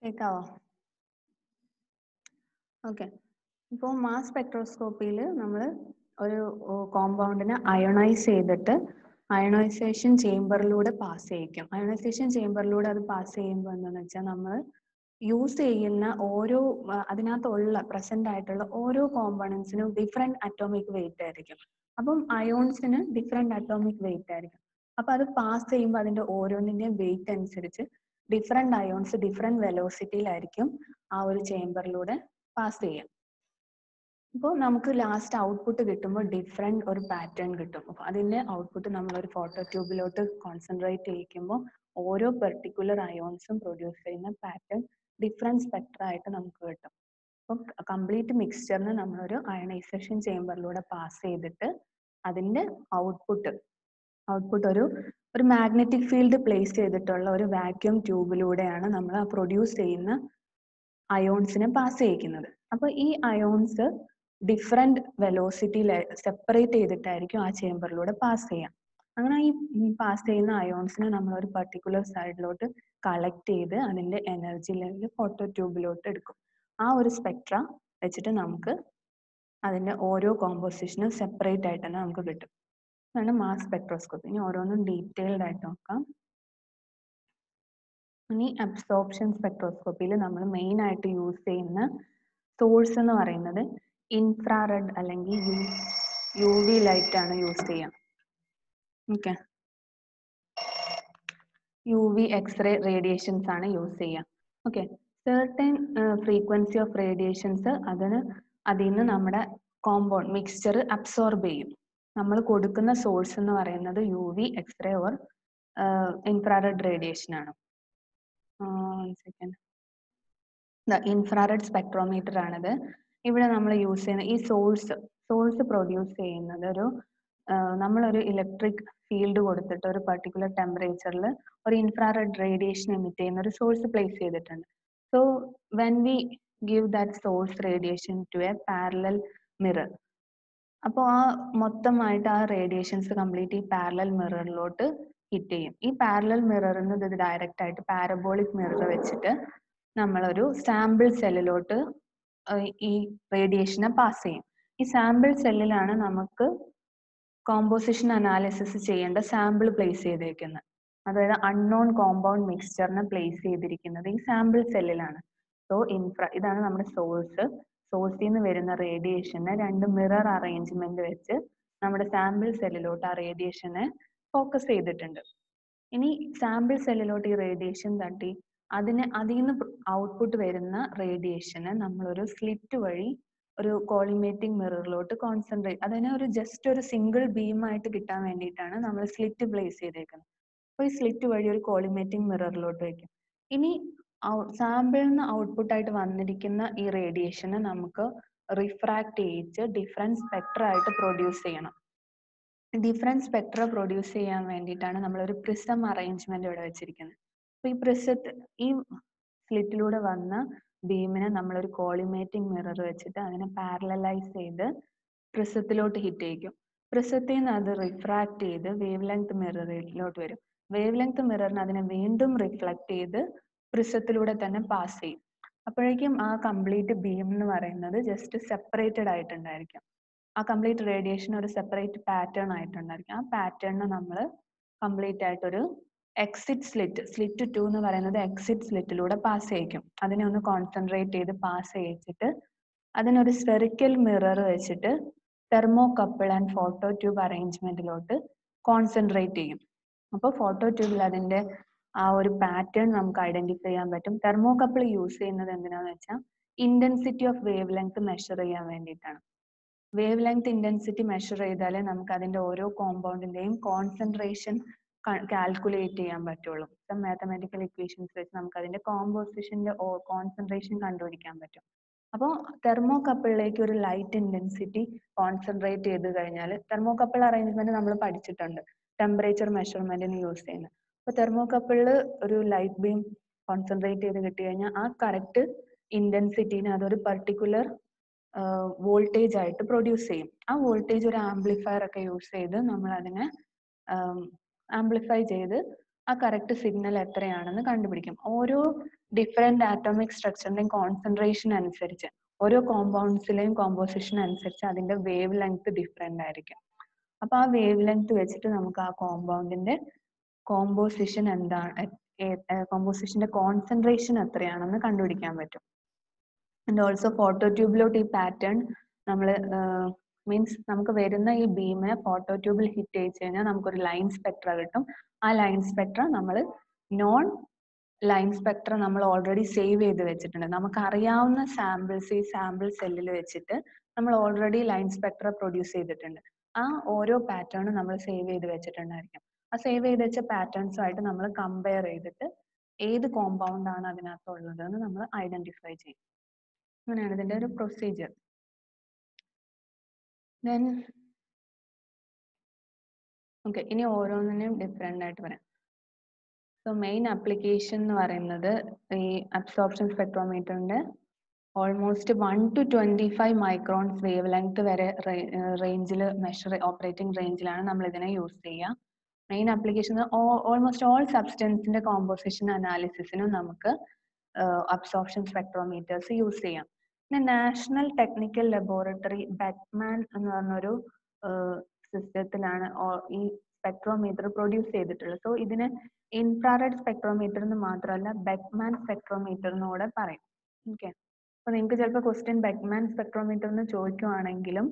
കേൾക്കാവോ? ഓക്കെ. ഇപ്പോൾ മാസ് സ്പെക്ട്രോസ്കോപ്പിയിൽ നമ്മൾ ഒരു കോമ്പൗണ്ടിനെ അയണൈസ് ചെയ്തിട്ട് അയണൈസേഷൻ ചേംബറിലൂടെ പാസ് ചെയ്യിക്കും. അയണൈസേഷൻ ചേംബറിലൂടെ അത് പാസ് ചെയ്യുമ്പോൾ എന്താണെന്ന് വെച്ചാൽ നമ്മൾ യൂസ് ചെയ്യുന്ന ഓരോ അതിനകത്തുള്ള പ്രസന്റ് ആയിട്ടുള്ള ഓരോ കോമ്പണൻസിനും ഡിഫറെന്റ് അറ്റോമിക് വെയിറ്റ് ആയിരിക്കും. അപ്പം അയോൺസിന് ഡിഫറെന്റ് അറ്റോമിക് വെയിറ്റ് ആയിരിക്കും. അപ്പൊ അത് പാസ് ചെയ്യുമ്പോൾ അതിന്റെ ഓരോന്നിന്റെയും വെയിറ്റ് അനുസരിച്ച് ഡിഫറെന്റ് അയോൺസ് ഡിഫറെന്റ് വെലോസിറ്റിയിലായിരിക്കും ആ ഒരു ചേംബറിലൂടെ പാസ് ചെയ്യാം. അപ്പോൾ നമുക്ക് ലാസ്റ്റ് ഔട്ട്പുട്ട് കിട്ടുമ്പോൾ ഡിഫറെൻറ്റ് ഒരു പാറ്റേൺ കിട്ടും. അപ്പോൾ അതിൻ്റെ ഔട്ട്പുട്ട് നമ്മളൊരു ഫോട്ടോ ട്യൂബിലോട്ട് കോൺസെൻട്രേറ്റ് ചെയ്യിക്കുമ്പോൾ ഓരോ പെർട്ടിക്കുലർ അയോൺസും പ്രൊഡ്യൂസ് ചെയ്യുന്ന പാറ്റേൺ ഡിഫറെൻറ്റ് സ്പെക്ട്ര ആയിട്ട് നമുക്ക് കിട്ടും. അപ്പം കംപ്ലീറ്റ് മിക്സ്ചറിന് നമ്മളൊരു അയണൈസേഷൻ ചേംബറിലൂടെ പാസ് ചെയ്തിട്ട് അതിൻ്റെ ഔട്ട്പുട്ട് ഒരു മാഗ്നറ്റിക് ഫീൽഡ് പ്ലേസ് ചെയ്തിട്ടുള്ള ഒരു വാക്യൂം ട്യൂബിലൂടെയാണ് നമ്മൾ ആ പ്രൊഡ്യൂസ് ചെയ്യുന്ന അയോൺസിനെ പാസ് ചെയ്യിക്കുന്നത്. അപ്പോൾ ഈ അയോൺസ് ഡിഫറെൻറ്റ് വെലോസിറ്റിയിൽ സെപ്പറേറ്റ് ചെയ്തിട്ടായിരിക്കും ആ ചേംബറിലൂടെ പാസ് ചെയ്യാം. അങ്ങനെ ഈ പാസ് ചെയ്യുന്ന അയോൺസിനെ നമ്മൾ ഒരു പർട്ടിക്കുലർ സൈഡിലോട്ട് കളക്ട് ചെയ്ത് അതിൻ്റെ എനർജി ലെവൽ ഫോട്ടോ ട്യൂബിലോട്ട് എടുക്കും. ആ ഒരു സ്പെക്ട്ര വെച്ചിട്ട് നമുക്ക് അതിൻ്റെ ഓരോ കോമ്പോസിഷനും സെപ്പറേറ്റ് ആയിട്ട് തന്നെ നമുക്ക് കിട്ടും. അതാണ് മാസ് സ്പെക്ട്രോസ്കോപ്പി. ഇനി ഓരോന്നും ഡീറ്റെയിൽഡ് ആയിട്ട് നോക്കാം. ഇനി അബ്സോർപ്ഷൻ സ്പെക്ട്രോസ്കോപ്പിയിൽ നമ്മൾ മെയിൻ ആയിട്ട് യൂസ് ചെയ്യുന്ന സോഴ്സ് എന്ന് പറയുന്നത് ഇൻഫ്രാറെഡ് അല്ലെങ്കിൽ UV ലൈറ്റ് ആണ് യൂസ് ചെയ്യുക. ഓക്കെ, UV എക്സ്റേ റേഡിയേഷൻസ് ആണ് യൂസ് ചെയ്യുക. Okay, certain frequency of radiations അതിൽ നിന്ന് നമ്മുടെ കോമ്പൗണ്ട് മിക്സ്ചർ അബ്സോർബ് ചെയ്യും. നമ്മൾ കൊടുക്കുന്ന സോഴ്സ് എന്ന് പറയുന്നത് UV X-ray or infrared radiation ആണ്. ഇൻഫ്രാറെഡ് സ്പെക്ട്രോമീറ്റർ ആണിത്. ഇവിടെ നമ്മൾ യൂസ് ചെയ്യുന്ന ഈ സോഴ്സ് പ്രൊഡ്യൂസ് ചെയ്യുന്നത് നമ്മളൊരു ഇലക്ട്രിക് ഫീൽഡ് കൊടുത്തിട്ട് ഒരു പർട്ടിക്കുലർ ടെമ്പറേച്ചറിൽ ഒരു ഇൻഫ്രാറെഡ് റേഡിയേഷൻ എമിറ്റ് ചെയ്യുന്ന ഒരു സോഴ്സ് പ്ലേസ് ചെയ്തിട്ടുണ്ട്. So when we give that source radiation to a parallel mirror, അപ്പോൾ ആ മൊത്തമായിട്ട് ആ റേഡിയേഷൻസ് കംപ്ലീറ്റ് ഈ പാരലൽ മിററിലോട്ട് ഹിറ്റ് ചെയ്യും. ഈ പാരലൽ മിററിൽ നിന്ന് ഇത് ഡയറക്റ്റ് ആയിട്ട് പാരബോളിക് മിറർ വെച്ചിട്ട് നമ്മളൊരു സാമ്പിൾ സെല്ലിലോട്ട് ഈ റേഡിയേഷനെ പാസ് ചെയ്യും. ഈ സാമ്പിൾ സെല്ലിലാണ് നമുക്ക് കോമ്പോസിഷൻ അനാലിസിസ് ചെയ്യേണ്ട സാമ്പിൾ പ്ലേസ് ചെയ്തിരിക്കുന്നത്. അതായത് അൺനോൺ കോമ്പൗണ്ട് മിക്സ്ചറിനെ പ്ലേസ് ചെയ്തിരിക്കുന്നത് ഈ സാമ്പിൾ സെല്ലിലാണ്. സോ ഇതാണ് നമ്മുടെ സോഴ്സിൽ നിന്ന് വരുന്ന റേഡിയേഷനെ രണ്ട് മിറർ അറേഞ്ച്മെന്റ് വെച്ച് നമ്മുടെ സാമ്പിൾ സെല്ലിലോട്ട് ആ റേഡിയേഷനെ ഫോക്കസ് ചെയ്തിട്ടുണ്ട്. ഇനി സാമ്പിൾ സെല്ലിലോട്ട് ഈ റേഡിയേഷൻ തട്ടി അതിൽ നിന്ന് ഔട്ട്പുട്ട് വരുന്ന റേഡിയേഷനെ നമ്മളൊരു സ്ലിറ്റ് വഴി ഒരു കോളിമേറ്റിംഗ് മിററിലോട്ട് കോൺസെൻട്രേറ്റ്, അതിനെ ജസ്റ്റ് ഒരു സിംഗിൾ ബീം ആയിട്ട് കിട്ടാൻ വേണ്ടിയിട്ടാണ് നമ്മൾ സ്ലിറ്റ് പ്ലേസ് ചെയ്തേക്കുന്നത്. അപ്പോൾ ഈ സ്ലിറ്റ് വഴി ഒരു കോളിമേറ്റിംഗ് മിററിലോട്ട് വയ്ക്കും. ഇനി സാമ്പിളിൽ നിന്ന് ഔട്ട്പുട്ട് ആയിട്ട് വന്നിരിക്കുന്ന ഈ റേഡിയേഷനെ നമുക്ക് റിഫ്രാക്ട് ചെയ്യിച്ച് ഡിഫറെൻറ്റ് സ്പെക്ട്ര ആയിട്ട് പ്രൊഡ്യൂസ് ചെയ്യണം. ഡിഫറെൻറ്റ് സ്പെക്ട്ര പ്രൊഡ്യൂസ് ചെയ്യാൻ വേണ്ടിയിട്ടാണ് നമ്മളൊരു പ്രിസം അറേഞ്ച്മെന്റ് ഇവിടെ വെച്ചിരിക്കുന്നത്. അപ്പോൾ ഈ സ്ലിറ്റിലൂടെ വന്ന ബീമിനെ നമ്മളൊരു കോളിമേറ്റിംഗ് മിറർ വെച്ചിട്ട് അതിനെ പാരലലൈസ് ചെയ്ത് പ്രിസത്തിലോട്ട് ഹിറ്റ് ചെയ്യിക്കും. പ്രിസത്തിൽ നിന്ന് അത് റിഫ്രാക്ട് ചെയ്ത് വേവ് ലെങ്ത് മിററിലോട്ട് വരും. വേവ് ലെങ്ത് മിററിന് അതിനെ വീണ്ടും റിഫ്ലക്ട് ചെയ്ത് പ്രിസത്തിലൂടെ തന്നെ പാസ് ചെയ്യും. അപ്പോഴേക്കും ആ കംപ്ലീറ്റ് ബീം എന്ന് പറയുന്നത് ജസ്റ്റ് സെപ്പറേറ്റഡ് ആയിട്ടുണ്ടായിരിക്കും. ആ കംപ്ലീറ്റ് റേഡിയേഷൻ ഒരു സെപ്പറേറ്റ് പാറ്റേൺ ആയിട്ടുണ്ടായിരിക്കും. ആ പാറ്റേണിനെ നമ്മൾ കംപ്ലീറ്റ് ആയിട്ടൊരു എക്സിറ്റ് സ്ലിറ്റ് 2 എന്ന് പറയുന്നത് എക്സിറ്റ് സ്ലിറ്റിലൂടെ പാസ് ചെയ്യിക്കും. അതിനെ ഒന്ന് കോൺസെൻട്രേറ്റ് ചെയ്ത് പാസ് ചെയ്യിച്ചിട്ട് അതിനൊരു സ്ഫെറിക്കൽ മിറർ വെച്ചിട്ട് തെർമോകപ്പിൾ ആൻഡ് ഫോട്ടോ ട്യൂബ് അറേഞ്ച്മെന്റിലോട്ട് കോൺസെൻട്രേറ്റ് ചെയ്യും. അപ്പോൾ ഫോട്ടോ ട്യൂബിൽ അതിന്റെ ആ ഒരു പാറ്റേൺ നമുക്ക് ഐഡന്റിഫൈ ചെയ്യാൻ പറ്റും. തെർമോകപ്പിൾ യൂസ് ചെയ്യുന്നത് എന്തിനാന്ന് വെച്ചാൽ intensity of wave length measure ചെയ്യാൻ വേണ്ടിയിട്ടാണ്. വേവ് ലെങ്ത് ഇന്റൻസിറ്റി മെഷർ ചെയ്താലേ നമുക്ക് അതിന്റെ ഓരോ കോമ്പൗണ്ടിന്റെയും കോൺസെൻട്രേഷൻ കാൽക്കുലേറ്റ് ചെയ്യാൻ പറ്റുള്ളൂ. മാത്തമാറ്റിക്കൽ ഇക്വേഷൻസ് വെച്ച് നമുക്ക് അതിന്റെ കോമ്പോസിഷന്റെ കോൺസെൻട്രേഷൻ കണ്ടുപിടിക്കാൻ പറ്റും. അപ്പോൾ തെർമോകപ്പിളിലേക്ക് ഒരു ലൈറ്റ് ഇന്റൻസിറ്റി കോൺസെൻട്രേറ്റ് ചെയ്ത് കഴിഞ്ഞാൽ തെർമോകപ്പിൾ അറേഞ്ച്മെന്റ് നമ്മൾ പഠിച്ചിട്ടുണ്ട്, ടെമ്പറേച്ചർ മെഷർമെന്റിന് യൂസ് ചെയ്യുന്നത്. അപ്പോൾ തെർമോകപ്പിളിൽ ഒരു ലൈറ്റ് ബീം കോൺസെൻട്രേറ്റ് ചെയ്ത് കിട്ടി കഴിഞ്ഞാൽ ആ കറക്റ്റ് ഇന്റൻസിറ്റിനെ അതൊരു പർട്ടിക്കുലർ വോൾട്ടേജ് ആയിട്ട് പ്രൊഡ്യൂസ് ചെയ്യും. ആ വോൾട്ടേജ് ഒരു ആംപ്ലിഫയർ ഒക്കെ യൂസ് ചെയ്ത് നമ്മൾ അതിനെ ആംപ്ലിഫൈ ചെയ്ത് ആ കറക്റ്റ് സിഗ്നൽ എത്രയാണെന്ന് കണ്ടുപിടിക്കും. ഓരോ ഡിഫറെന്റ് ആറ്റോമിക് സ്ട്രക്ചറിന്റെയും കോൺസെൻട്രേഷൻ അനുസരിച്ച് ഓരോ കോമ്പൗണ്ട്സിലെയും കോമ്പോസിഷൻ അനുസരിച്ച് അതിന്റെ വേവ് ലെങ്ത് ഡിഫറെന്റ് ആയിരിക്കും. അപ്പൊ ആ വേവ് ലെങ്ത് വെച്ചിട്ട് നമുക്ക് ആ കോമ്പൗണ്ടിന്റെ കോമ്പോസിഷൻ എന്താണ്, കോമ്പോസിഷന്റെ കോൺസെൻട്രേഷൻ എത്രയാണെന്ന് കണ്ടുപിടിക്കാൻ പറ്റും. ആൻഡ് ഓൾസോ ഫോട്ടോ ട്യൂബിലോട്ട് ഈ പാറ്റേൺ നമ്മൾ മീൻസ് നമുക്ക് വരുന്ന ഈ ബീമിനെ ഫോട്ടോ ട്യൂബിൽ ഹിറ്റ് ചെയ്ത് കഴിഞ്ഞാൽ നമുക്കൊരു ലൈൻ സ്പെക്ട്ര കിട്ടും. ആ ലൈൻ സ്പെക്ട്ര നമ്മൾ നോൺ ലൈൻ സ്പെക്ട്രം നമ്മൾ ഓൾറെഡി സേവ് ചെയ്ത് വെച്ചിട്ടുണ്ട്. നമുക്ക് അറിയാവുന്ന സാമ്പിൾസ് ഈ സാമ്പിൾ സെല്ലിൽ വെച്ചിട്ട് നമ്മൾ ഓൾറെഡി ലൈൻ സ്പെക്ട്ര പ്രൊഡ്യൂസ് ചെയ്തിട്ടുണ്ട്. ആ ഓരോ പാറ്റേണും നമ്മൾ സേവ് ചെയ്ത് വെച്ചിട്ടുണ്ടായിരിക്കും. ആ സേവ് ചെയ്ത് വെച്ച പാറ്റേൺസുമായിട്ട് നമ്മൾ കമ്പയർ ചെയ്തിട്ട് ഏത് കോമ്പൗണ്ട് ആണ് അതിനകത്തുള്ളത് എന്ന് നമ്മൾ ഐഡന്റിഫൈ ചെയ്യും. അങ്ങനെയാണ് ഇതിന്റെ ഒരു പ്രൊസീജിയർ. ദെൻ ഓക്കെ, ഇനി ഓരോന്നിനെയും ഡിഫറെന്റ് ആയിട്ട് പറയാം. സോ മെയിൻ ആപ്ലിക്കേഷൻ എന്ന് പറയുന്നത് ഈ അബ്സോർപ്ഷൻ സ്പെക്ട്രോമീറ്ററിന്റെ almost 1 to 25 microns wavelength വരെ റേഞ്ചിൽ ഓപ്പറേറ്റിംഗ് റേഞ്ചിലാണ് നമ്മൾ ഇതിനെ യൂസ് ചെയ്യുക. മെയിൻ ആപ്ലിക്കേഷൻ ഓൾമോസ്റ്റ് ഓൾ സബ്സ്റ്റൻസിന്റെ കോമ്പോസിഷൻ അനാലിസിസിനും നമുക്ക് അബ്സോർപ്ഷൻ സ്പെക്ട്രോമീറ്റേഴ്സ് യൂസ് ചെയ്യാം. പിന്നെ നാഷണൽ ടെക്നിക്കൽ ലബോറട്ടറി ബെക്ക്മാൻ എന്ന് പറഞ്ഞൊരു സിസ്റ്റത്തിലാണ് ഈ സ്പെക്ട്രോമീറ്റർ പ്രൊഡ്യൂസ് ചെയ്തിട്ടുള്ളത്. സോ ഇതിന് ഇൻഫ്രാറെഡ് സ്പെക്ട്രോമീറ്റർ എന്ന് മാത്രമല്ല ബെക്ക്മാൻ സ്പെക്ട്രോമീറ്റർ എന്നൂടെ പറയും. ഓക്കെ, അപ്പൊ നിങ്ങൾക്ക് ചിലപ്പോൾ ക്വസ്റ്റ്യൻ ബെക്ക്മാൻ സ്പെക്ട്രോമീറ്റർ എന്ന് ചോദിക്കുവാണെങ്കിലും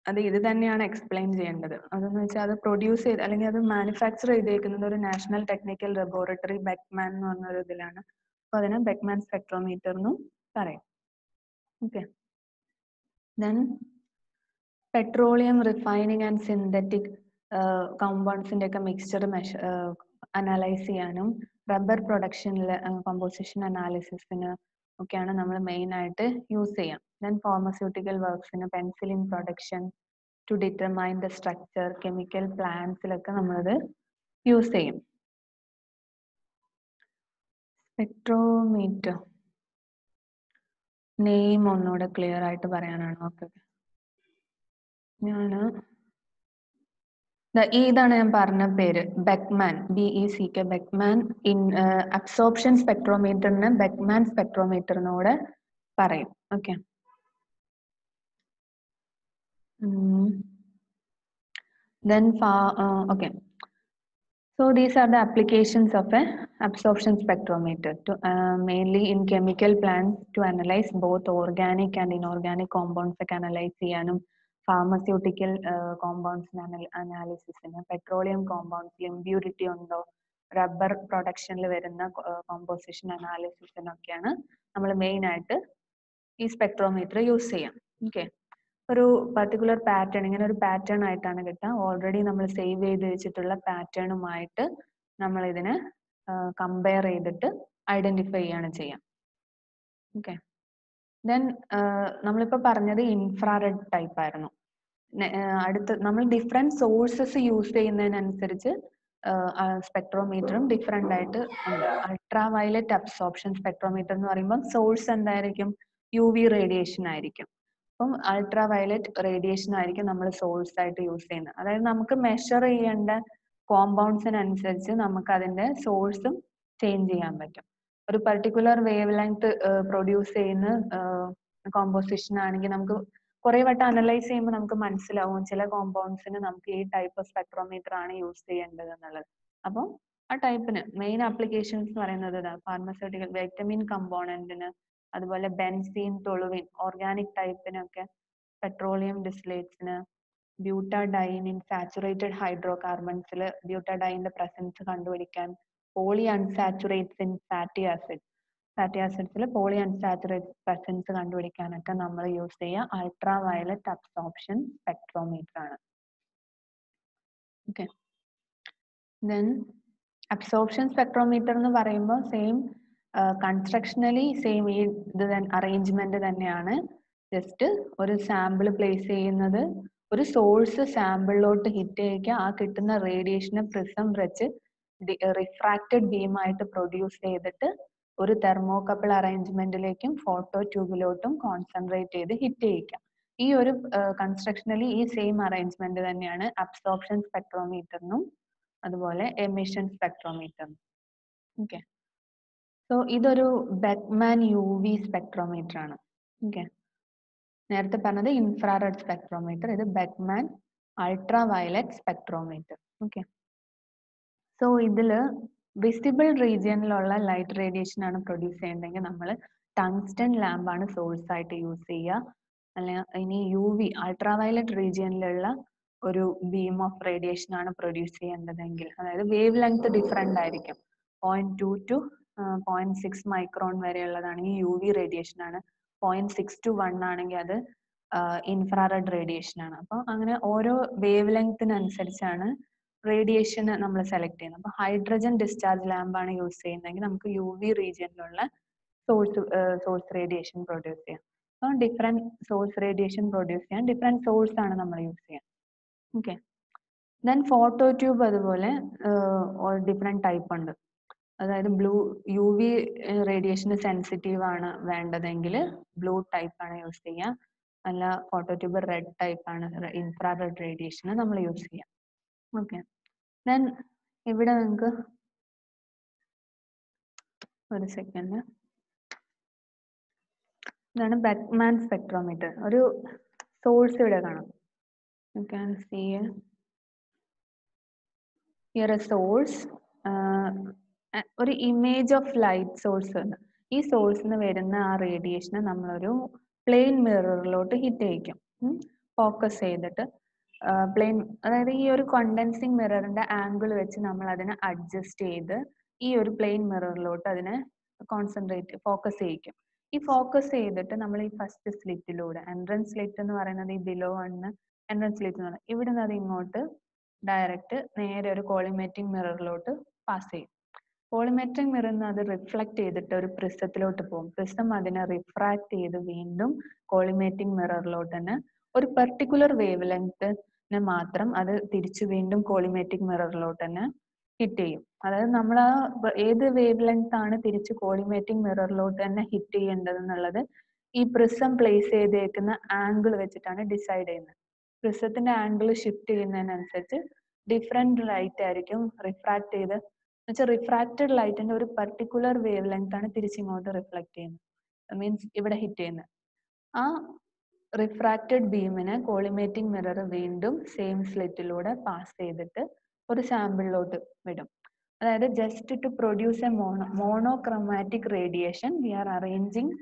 അത് ഇത് തന്നെയാണ് എക്സ്പ്ലെയിൻ ചെയ്യേണ്ടത്. അതെന്ന് വെച്ചാൽ അത് പ്രൊഡ്യൂസ് ചെയ്ത് അല്ലെങ്കിൽ അത് മാനുഫാക്ചർ ചെയ്തേക്കുന്നത് ഒരു നാഷണൽ ടെക്നിക്കൽ ലബോറട്ടറി ബെക്ക്മാൻ എന്ന് പറഞ്ഞൊരു ഇതിലാണ്. അപ്പൊ അതിന് ബെക്ക്മാൻ സ്പെക്ട്രോമീറ്റർ എന്നും പറയും. Okay, then petroleum refining and synthetic കോമ്പൗണ്ട്സിന്റെ ഒക്കെ മിക്സ്ചർ അനലൈസ് ചെയ്യാനും റബ്ബർ പ്രൊഡക്ഷനിലെ കോമ്പോസിഷൻ അനാലിസിസിന് ഒക്കെയാണ് നമ്മൾ മെയിൻ ആയിട്ട് യൂസ് ചെയ്യാം. ദെൻ ഫാർമസ്യൂട്ടിക്കൽ വർക്ക്സിന് penicillin production to determine the structure, chemical പ്ലാന്റ്സിലൊക്കെ നമ്മളത് യൂസ് ചെയ്യും. സ്പെക്ട്രോമീറ്റർ നെയിം ഒന്നുകൂടെ ക്ലിയർ ആയിട്ട് പറയാനാണ്. ഓക്കെ, ഇതാണ് ഞാൻ പറഞ്ഞ പേര്, ബെക്ക്മാൻ, BECK, ബെക്ക്മാൻ. അബ്സോർപ്ഷൻ സ്പെക്ട്രോമീറ്ററിന് ബെക്ക്മാൻ സ്പെക്ട്രോമീറ്റർ എന്നൂടെ പറയും. Okay, then okay, so these are the applications of a absorption spectrometer to mainly in chemical plants to analyze both organic and inorganic compounds ഒക്കെ analyze ചെയ്യാനും pharmaceutical കോമ്പൗണ്ട്സിന് അനാലിസിസിന് petroleum കോമ്പൗണ്ട്സിൽ impurity ഉണ്ടോ, rubber പ്രൊഡക്ഷനിൽ വരുന്ന composition അനാലിസിസിനൊക്കെയാണ് നമ്മൾ main ആയിട്ട് ഈ spectrometer use ചെയ്യാം. Okay, ഒരു particular pattern ഇങ്ങനെ ഒരു പാറ്റേൺ ആയിട്ടാണ് കിട്ടുക. ഓൾറെഡി നമ്മൾ സേവ് ചെയ്ത് വെച്ചിട്ടുള്ള പാറ്റേണുമായിട്ട് നമ്മൾ ഇതിനെ കമ്പയർ ചെയ്തിട്ട് ഐഡന്റിഫൈ ചെയ്യാണ് ചെയ്യാം. ഓക്കെ, ദെൻ നമ്മളിപ്പോൾ പറഞ്ഞത് ഇൻഫ്രാറെഡ് ടൈപ്പ് ആയിരുന്നു. അടുത്ത് നമ്മൾ ഡിഫറെന്റ് സോഴ്സസ് യൂസ് ചെയ്യുന്നതിനനുസരിച്ച് സ്പെക്ട്രോമീറ്ററും ഡിഫറെന്റ് ആയിട്ട് ഉണ്ട്. അൾട്രാ വയലറ്റ് അബ്സോർപ്ഷൻ സ്പെക്ട്രോമീറ്റർ എന്ന് പറയുമ്പോൾ സോഴ്സ് എന്തായിരിക്കും, UV റേഡിയേഷൻ ആയിരിക്കും. അപ്പം അൾട്രാ വയലറ്റ് റേഡിയേഷൻ ആയിരിക്കും നമ്മൾ സോഴ്സ് ആയിട്ട് യൂസ് ചെയ്യുന്നത്. അതായത് നമുക്ക് മെഷർ ചെയ്യേണ്ട കോമ്പൗണ്ട്സിനനുസരിച്ച് നമുക്ക് അതിന്റെ സോഴ്സും ചേഞ്ച് ചെയ്യാൻ പറ്റും. ഒരു പർട്ടിക്കുലർ വേവ് ലെങ്ത് പ്രൊഡ്യൂസ് ചെയ്യുന്ന കോമ്പോസിഷൻ ആണെങ്കിൽ നമുക്ക് കുറെ വട്ടം അനലൈസ് ചെയ്യുമ്പോൾ നമുക്ക് മനസ്സിലാവും ചില കോമ്പൗണ്ട്സിന് നമുക്ക് ഈ ടൈപ്പ് സ്പെക്ട്രോമീറ്റർ ആണ് യൂസ് ചെയ്യേണ്ടത് എന്നുള്ളത്. അപ്പം ആ ടൈപ്പിന് മെയിൻ ആപ്ലിക്കേഷൻസ് എന്ന് പറയുന്നത് ഫാർമസ്യൂട്ടിക്കൽ വൈറ്റമിൻ കമ്പോണന്റിന്, അതുപോലെ ബെൻസീൻ, ടൊളുവിൻ ഓർഗാനിക് ടൈപ്പിനൊക്കെ, പെട്രോളിയം ഡിസ്റ്റിലേറ്റ്സിന്, ബ്യൂട്ടാഡൈൻ ഇൻ സാച്ചുറേറ്റഡ് ഹൈഡ്രോ കാർബൺസിൽ ബ്യൂട്ടാഡൈനിന്റെ പ്രസൻസ് കണ്ടുപിടിക്കാൻ, പോളി അൺസാച്ചുറേറ്റ്സ് ഇൻ ഫാറ്റി ആസിഡ്സിൽ പോളി അൺസാച്ചുറേറ്റ് പ്രസൻസ് കണ്ടുപിടിക്കാനൊക്കെ നമ്മൾ യൂസ് ചെയ്യുക അൾട്രാ വയലറ്റ് അബ്സോർപ്ഷൻ സ്പെക്ട്രോമീറ്റർ ആണ്. ഓക്കെ, ദെൻ അബ്സോർപ്ഷൻ സ്പെക്ട്രോമീറ്റർ എന്ന് പറയുമ്പോൾ സെയിം കൺസ്ട്രക്ഷനലി സെയിം ഈ ഇത് അറേഞ്ച്മെന്റ് തന്നെയാണ്. ജസ്റ്റ് ഒരു സാമ്പിൾ പ്ലേസ് ചെയ്യുന്നത്, ഒരു സോഴ്സ് സാമ്പിളിലോട്ട് ഹിറ്റ് ചെയ്യിക്കുക, ആ കിട്ടുന്ന റേഡിയേഷനെ പ്രിസം വെച്ച് റിഫ്രാക്റ്റഡ് ബീമായിട്ട് പ്രൊഡ്യൂസ് ചെയ്തിട്ട് ഒരു തെർമോകപ്പിൾ അറേഞ്ച്മെന്റിലേക്കും ഫോട്ടോ ട്യൂബിലോട്ടും കോൺസെൻട്രേറ്റ് ചെയ്ത് ഹിറ്റ് ചെയ്യിക്കുക. ഈ ഒരു കൺസ്ട്രക്ഷനലി ഈ സെയിം അറേഞ്ച്മെന്റ് തന്നെയാണ് അബ്സോർപ്ഷൻ സ്പെക്ട്രോമീറ്ററിനും അതുപോലെ എമിഷൻ സ്പെക്ട്രോമീറ്ററിനും. ഓക്കെ, സോ ഇതൊരു ബെക്ക്മാൻ UV സ്പെക്ട്രോമീറ്റർ ആണ്. ഓക്കെ, നേരത്തെ പറഞ്ഞത് ഇൻഫ്രാറെഡ് സ്പെക്ട്രോമീറ്റർ, ഇത് Beckman ultra violet spectrometer. Okay, so ഇതില് വിസിബിൾ റീജിയനിലുള്ള ലൈറ്റ് റേഡിയേഷൻ ആണ് പ്രൊഡ്യൂസ് ചെയ്യേണ്ടതെങ്കിൽ നമ്മൾ ടങ്സ്റ്റൺ ലാമ്പാണ് സോഴ്സ് ആയിട്ട് യൂസ് ചെയ്യുക. അല്ലെങ്കിൽ ഇനി UV അൾട്രാ വയലറ്റ് റീജിയനിലുള്ള ഒരു ബീം ഓഫ് റേഡിയേഷൻ ആണ് പ്രൊഡ്യൂസ് ചെയ്യേണ്ടതെങ്കിൽ, അതായത് വേവ് ലെങ്ത് ഡിഫറെന്റ് ആയിരിക്കും. 0.2 to 0.6 മൈക്രോൺ വരെയുള്ളതാണെങ്കിൽ യു വി റേഡിയേഷൻ ആണ്. 0.6 to 1 ആണെങ്കിൽ അത് ഇൻഫ്രാറെഡ് റേഡിയേഷൻ ആണ്. അപ്പോൾ അങ്ങനെ ഓരോ വേവ് ലെങ്തിനനുസരിച്ചാണ് റേഡിയേഷൻ നമ്മൾ സെലക്ട് ചെയ്യുന്നത്. അപ്പോൾ ഹൈഡ്രജൻ ഡിസ്ചാർജ് ലാമ്പ് ആണ് യൂസ് ചെയ്യുന്നതെങ്കിൽ നമുക്ക് യു വി റീജിയനിലുള്ള സോഴ്സ് റേഡിയേഷൻ പ്രൊഡ്യൂസ് ചെയ്യാം. അപ്പോൾ ഡിഫറെന്റ് സോഴ്സ് റേഡിയേഷൻ പ്രൊഡ്യൂസ് ചെയ്യാൻ ഡിഫറെന്റ് സോഴ്സ് ആണ് നമ്മൾ യൂസ് ചെയ്യുക. ഓക്കെ, ദെൻ ഫോട്ടോ ട്യൂബ് അതുപോലെ ഡിഫറെന്റ് ടൈപ്പ് ഉണ്ട്. അതായത് യു വി റേഡിയേഷന് സെൻസിറ്റീവ് ആണ് വേണ്ടതെങ്കിൽ ബ്ലൂ ടൈപ്പ് ആണ് യൂസ് ചെയ്യുക. അല്ല ഫോട്ടോ ട്യൂബ് റെഡ് ടൈപ്പ് ആണ്, ഇൻഫ്രാറെഡ് റേഡിയേഷന് നമ്മൾ യൂസ് ചെയ്യാം. ഓക്കെ, ദെൻ ഇവിടെ നിങ്ങൾക്ക് ഒരു സെക്കൻഡ്, ഇതാണ് ബെക്ക്മാൻ സ്പെക്ട്രോമീറ്റർ. ഒരു സോഴ്സ് ഇവിടെ കാണാം. You can see here a source, ഒരു ഇമേജ് ഓഫ് ലൈറ്റ് സോഴ്സ് ഉണ്ട്. ഈ സോഴ്സിന് വരുന്ന ആ റേഡിയേഷനെ നമ്മളൊരു പ്ലെയിൻ മിററിലോട്ട് ഹിറ്റ് ചെയ്യിക്കും. ഫോക്കസ് ചെയ്തിട്ട് പ്ലെയിൻ, അതായത് ഈ ഒരു കണ്ടൻസിങ് മിററിന്റെ ആംഗിൾ വെച്ച് നമ്മൾ അതിനെ അഡ്ജസ്റ്റ് ചെയ്ത് ഈ ഒരു പ്ലെയിൻ മിററിലോട്ട് അതിനെ ഫോക്കസ് ചെയ്യിക്കും. ഈ ഫോക്കസ് ചെയ്തിട്ട് നമ്മൾ ഈ ഫസ്റ്റ് സ്ലിറ്റിലൂടെ, എൻട്രൻസ് സ്ലിറ്റ് എന്ന് പറയുന്നത് ഈ ബിലോ ആണ് എൻട്രൻസ് സ്ലിറ്റ് എന്ന് പറയുന്നത്, ഇവിടുന്ന് അത് ഇങ്ങോട്ട് ഡയറക്റ്റ് നേരെ ഒരു കോളിമേറ്റിംഗ് മിററിലോട്ട് പാസ് ചെയ്യും. കോളിമേറ്റിംഗ് മിററിൽ അത് റിഫ്ലക്ട് ചെയ്തിട്ട് ഒരു പ്രിസത്തിലോട്ട് പോകും. പ്രിസം അതിനെ റിഫ്രാക്ട് ചെയ്ത് വീണ്ടും കോളിമേറ്റിംഗ് മിററിലോട്ട് തന്നെ ഒരു പെർട്ടിക്കുലർ വേവ് ലെങ്തിന് മാത്രം അത് തിരിച്ചു വീണ്ടും കോളിമേറ്റിംഗ് മിററിലോട്ട് തന്നെ ഹിറ്റ് ചെയ്യും. അതായത് നമ്മൾ ആ ഏത് വേവ് ലെങ്ത് ആണ് തിരിച്ച് കോളിമേറ്റിംഗ് മിററിലോട്ട് തന്നെ ഹിറ്റ് ചെയ്യേണ്ടത് എന്നുള്ളത് ഈ പ്രിസം പ്ലേസ് ചെയ്തേക്കുന്ന ആംഗിൾ വെച്ചിട്ടാണ് ഡിസൈഡ് ചെയ്യുന്നത്. പ്രിസത്തിന്റെ ആംഗിൾ ഷിഫ്റ്റ് ചെയ്യുന്നതിനനുസരിച്ച് ഡിഫറെന്റ് ലൈറ്റ് ആയിരിക്കും റിഫ്രാക്ട് ചെയ്ത്, എന്നുവെച്ചാൽ റിഫ്രാക്റ്റഡ് ലൈറ്റിന്റെ ഒരു പർട്ടിക്കുലർ വേവ് ലെങ്ത് ആണ് തിരിച്ചിങ്ങോട്ട് റിഫ്ലക്ട് ചെയ്യുന്നത്, മീൻസ് ഇവിടെ ഹിറ്റ് ചെയ്യുന്നത്. ആ റിഫ്രാക്റ്റഡ് ബീമിനെ കോളിമേറ്റിംഗ് മിറർ വീണ്ടും സെയിം സ്ലിറ്റിലൂടെ പാസ് ചെയ്തിട്ട് ഒരു സാമ്പിളിലോട്ട് വിടും. അതായത് just to produce a monochromatic radiation we are arranging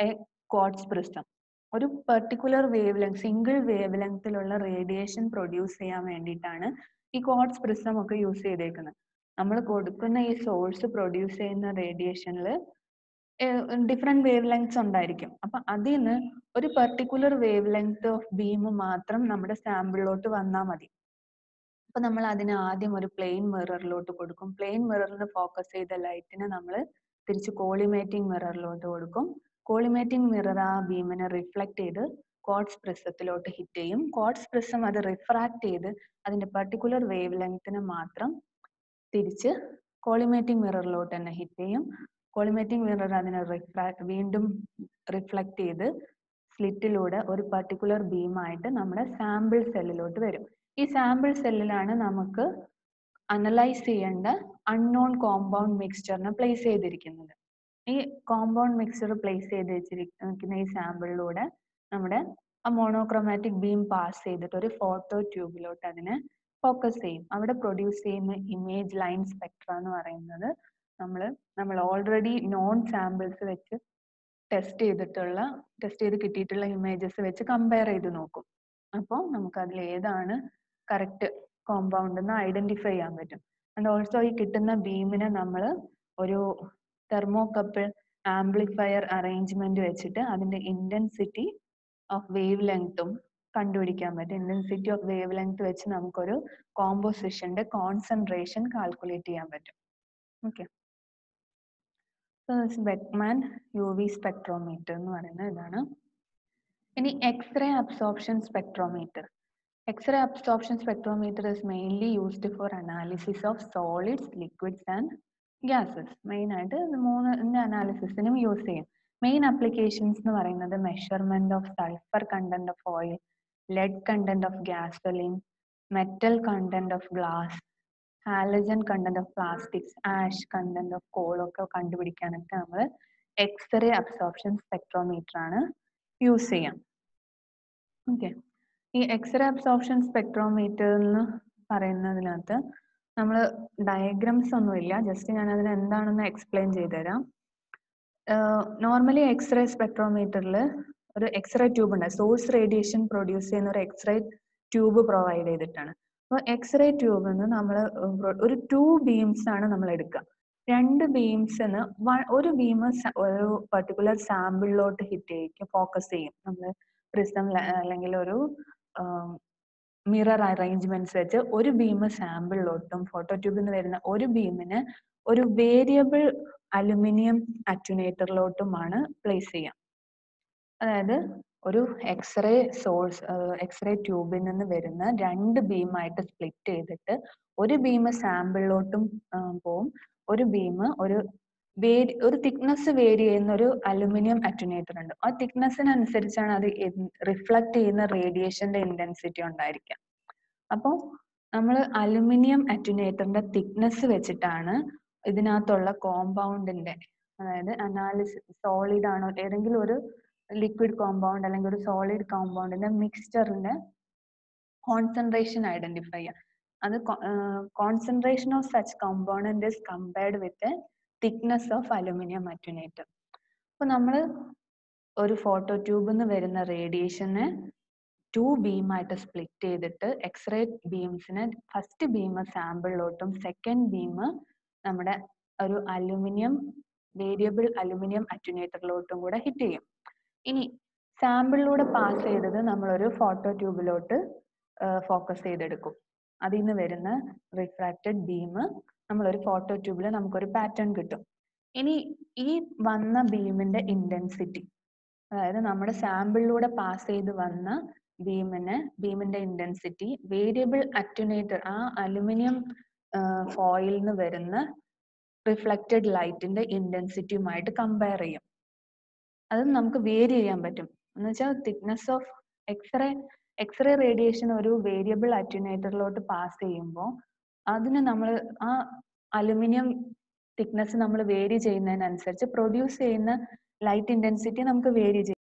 a quartz prism. ഒരു പെർട്ടിക്കുലർ വേവ് ലെങ്ത്, സിംഗിൾ വേവ് ലെങ്തിലുള്ള റേഡിയേഷൻ പ്രൊഡ്യൂസ് ചെയ്യാൻ വേണ്ടിയിട്ടാണ് ഈ ക്വാർട്സ് പ്രിസം ഒക്കെ യൂസ് ചെയ്തേക്കുന്നത്. നമ്മൾ കൊടുക്കുന്ന ഈ സോഴ്സ് പ്രൊഡ്യൂസ് ചെയ്യുന്ന റേഡിയേഷനിൽ ഡിഫറെന്റ് വേവ് ലെങ്ത്സ് ഉണ്ടായിരിക്കും. അപ്പൊ അതിൽ നിന്ന് ഒരു particular wave length of beam മാത്രം നമ്മുടെ സാമ്പിളിലോട്ട് വന്നാൽ മതി. അപ്പൊ നമ്മൾ അതിന് ആദ്യം ഒരു പ്ലെയിൻ മിററിലോട്ട് കൊടുക്കും. പ്ലെയിൻ മിററിൽ ഫോക്കസ് ചെയ്ത ലൈറ്റിനെ നമ്മൾ തിരിച്ച് കോളിമേറ്റിംഗ് മിററിലോട്ട് കൊടുക്കും. കോളിമേറ്റിംഗ് മിറർ ആ ബീമിനെ റിഫ്ലക്ട് ചെയ്ത് ക്വാർട്സ് പ്രിസത്തിലോട്ട് ഹിറ്റ് ചെയ്യും. ക്വാർട്സ് പ്രിസം അത് റിഫ്രാക്ട് ചെയ്ത് അതിന്റെ പർട്ടിക്കുലർ വേവ് ലെങ്തിന് മാത്രം തിരിച്ച് കോളിമേറ്റിംഗ് മിററിലോട്ട് തന്നെ ഹിറ്റ് ചെയ്യും. കോളിമേറ്റിംഗ് മിറർ അതിനെ വീണ്ടും റിഫ്ലക്ട് ചെയ്ത് സ്ലിറ്റിലൂടെ ഒരു പർട്ടിക്കുലർ ബീമായിട്ട് നമ്മുടെ സാമ്പിൾ സെല്ലിലോട്ട് വരും. ഈ സാമ്പിൾ സെല്ലിലാണ് നമുക്ക് അനലൈസ് ചെയ്യേണ്ട അൺനോൺ കോമ്പൗണ്ട് മിക്സ്ചറിനെ പ്ലേസ് ചെയ്തിരിക്കുന്നത്. ഈ കോമ്പൗണ്ട് മിക്സ്ചർ പ്ലേസ് ചെയ്ത് വെച്ചിരിക്കുന്ന ഈ സാമ്പിളിലൂടെ നമ്മുടെ ആ മോണോക്രോമാറ്റിക് ബീം പാസ് ചെയ്തിട്ട് ഒരു ഫോട്ടോ ട്യൂബിലോട്ട് അതിനെ ഫോക്കസ് ചെയ്യും. അവിടെ പ്രൊഡ്യൂസ് ചെയ്യുന്ന ഇമേജ് ലൈൻ സ്പെക്ട്ര എന്ന് പറയുന്നത് നമ്മൾ ഓൾറെഡി നോൺ സാമ്പിൾസ് വെച്ച് ടെസ്റ്റ് ചെയ്ത് കിട്ടിയിട്ടുള്ള ഇമേജസ് വെച്ച് കമ്പയർ ചെയ്ത് നോക്കും. അപ്പോൾ നമുക്ക് അതിൽ ഏതാണ് കറക്റ്റ് കോമ്പൗണ്ട് എന്ന് ഐഡന്റിഫൈ ചെയ്യാൻ പറ്റും. ആൻഡ് ഓൾസോ ഈ കിട്ടുന്ന ബീമിനെ നമ്മൾ ഒരു തെർമോകപ്പിൾ ആംപ്ലിഫയർ അറേഞ്ച്മെന്റ് വെച്ചിട്ട് അതിന്റെ ഇന്റൻസിറ്റി ഓഫ് വേവ് ലെങ്ത്തും കണ്ടുപിടിക്കാൻ പറ്റും. ഇന്റൻസിറ്റി ഓഫ് വേവ് ലെങ്ത് വെച്ച് നമുക്കൊരു കോമ്പോസിഷന്റെ കോൺസെൻട്രേഷൻ കാൽക്കുലേറ്റ് ചെയ്യാൻ പറ്റും. Okay, Beckman U V spectrometer എന്ന് പറയുന്നത് ഇതാണ്. ഇനി X-ray absorption spectrometer. X-ray absorption spectrometer is mainly used for analysis of solids, liquids and gases. Main ആയിട്ട് മൂന്ന് അനാലിസിസിനും യൂസ് ചെയ്യും. മെയിൻ അപ്ലിക്കേഷൻസ് എന്ന് പറയുന്നത് measurement of sulphur content of oil, lead content of gasoline, metal content of glass, halogen content of plastics, ash content of coal ഒക്കെ കണ്ടുപിടിക്കാനൊക്കെ നമ്മൾ X-ray absorption spectrometer ആണ് യൂസ് ചെയ്യാം. ഓക്കെ, ഈ എക്സ്റേ അബ്സോർപ്ഷൻ സ്പെക്ട്രോമീറ്റർ എന്ന് പറയുന്നതിനകത്ത് നമ്മൾ ഡയഗ്രാംസ് ഒന്നുമില്ല, ജസ്റ്റ് ഞാൻ അതിന് എന്താണെന്ന് എക്സ്പ്ലെയിൻ ചെയ്തുതരാം. നോർമലി എക്സ്റേ സ്പെക്ട്രോമീറ്ററിൽ ഒരു എക്സ്റേ ട്യൂബ് ഉണ്ട്. സോഴ്സ് റേഡിയേഷൻ പ്രൊഡ്യൂസ് ചെയ്യുന്ന ഒരു എക്സ്റേ ട്യൂബ് പ്രൊവൈഡ് ചെയ്തിട്ടാണ്. അപ്പോൾ എക്സ്റേ ട്യൂബിൽ നിന്ന് നമ്മൾ ഒരു 2 ബീംസ് ആണ് നമ്മൾ എടുക്കുക. രണ്ട് ബീംസിന് ഒരു ബീം ഒരു പെർട്ടിക്കുലർ സാമ്പിളിലോട്ട് ഹിറ്റ് ചെയ്യും, ഫോക്കസ് ചെയ്യും. നമ്മൾ പ്രിസം അല്ലെങ്കിൽ ഒരു മിറർ അറേഞ്ച്മെന്റ്സ് വെച്ച് ഒരു ബീം സാമ്പിളിലോട്ടും ഫോട്ടോ ട്യൂബിൽ നിന്ന് വരുന്ന ഒരു ബീമിന് ഒരു വേരിയബിൾ അലുമിനിയം അറ്റുനേറ്ററിലോട്ടുമാണ് പ്ലേസ് ചെയ്യുക. അതായത് ഒരു എക്സ്റേ സോഴ്സ്, എക്സ്റേ ട്യൂബിൽ നിന്ന് വരുന്ന രണ്ട് ബീമായിട്ട് സ്പ്ലിറ്റ് ചെയ്തിട്ട് ഒരു ബീം സാമ്പിളിലോട്ടും പോവും, ഒരു ബീം ഒരു തിക്നെസ് വേരി ചെയ്യുന്ന ഒരു അലുമിനിയം അറ്റുനേറ്റർ ഉണ്ട്. ആ തിക്നെസ്സിനനുസരിച്ചാണ് അത് റിഫ്ലക്ട് ചെയ്യുന്ന റേഡിയേഷന്റെ ഇന്റൻസിറ്റി ഉണ്ടായിരിക്കുക. അപ്പോൾ നമ്മൾ അലുമിനിയം അറ്റുനേറ്ററിന്റെ തിക്നെസ് വെച്ചിട്ടാണ് ഇതിനകത്തുള്ള കോമ്പൗണ്ടിന്റെ, അതായത് അനാലിസിസ് സോളിഡ് ആണോ, ഏതെങ്കിലും ഒരു ലിക്വിഡ് കോമ്പൗണ്ട് അല്ലെങ്കിൽ ഒരു സോളിഡ് കോമ്പൗണ്ടിന്റെ മിക്സ്ചറിന്റെ കോൺസെൻട്രേഷൻ ഐഡന്റിഫൈ ചെയ്യാം. അത് concentration of such compound is compared with thickness of aluminium attenuator. അപ്പൊ നമ്മൾ ഒരു ഫോട്ടോ ട്യൂബിൽ നിന്ന് വരുന്ന റേഡിയേഷനെ 2 ബീമായിട്ട് സ്പ്ലിറ്റ് ചെയ്തിട്ട് എക്സ്റേ ബീംസിനെ ഫസ്റ്റ് ബീം സാമ്പിളിലോട്ടും സെക്കൻഡ് ബീം നമ്മുടെ ഒരു വേരിയബിൾ അലുമിനിയം അറ്റുനേറ്ററിലോട്ടും കൂടെ ഹിറ്റ് ചെയ്യും. ഇനി സാമ്പിളിലൂടെ പാസ് ചെയ്തത് നമ്മളൊരു ഫോട്ടോ ട്യൂബിലോട്ട് ഫോക്കസ് ചെയ്തെടുക്കും. അതിൽ നിന്ന് വരുന്ന റിഫ്രാക്റ്റഡ് ബീം നമ്മളൊരു ഫോട്ടോ ട്യൂബിൽ നമുക്കൊരു പാറ്റേൺ കിട്ടും. ഇനി ഈ വന്ന ബീമിന്റെ ഇന്റൻസിറ്റി, അതായത് നമ്മുടെ സാമ്പിളിലൂടെ പാസ് ചെയ്ത് വന്ന ബീമിന്റെ ഇന്റൻസിറ്റി വേരിയബിൾ അറ്റുനേറ്റർ, ആ അലുമിനിയം ഫോയിലിൽ നിന്ന് വരുന്ന റിഫ്ലക്റ്റഡ് ലൈറ്റിന്റെ ഇന്റൻസിറ്റിയുമായിട്ട് കമ്പയർ ചെയ്യും. അത് നമുക്ക് വേരി ചെയ്യാൻ പറ്റും. എന്ന് വെച്ചാൽ തിക്നെസ് ഓഫ് എക്സ്റേ റേഡിയേഷൻ ഒരു വേരിയബിൾ അറ്റുനേറ്ററിലോട്ട് പാസ് ചെയ്യുമ്പോൾ അതിന് നമ്മൾ ആ അലുമിനിയം തിക്നെസ് നമ്മൾ വേരി ചെയ്യുന്നതിനനുസരിച്ച് പ്രൊഡ്യൂസ് ചെയ്യുന്ന ലൈറ്റ് ഇന്റൻസിറ്റി നമുക്ക് വേരി ചെയ്യും.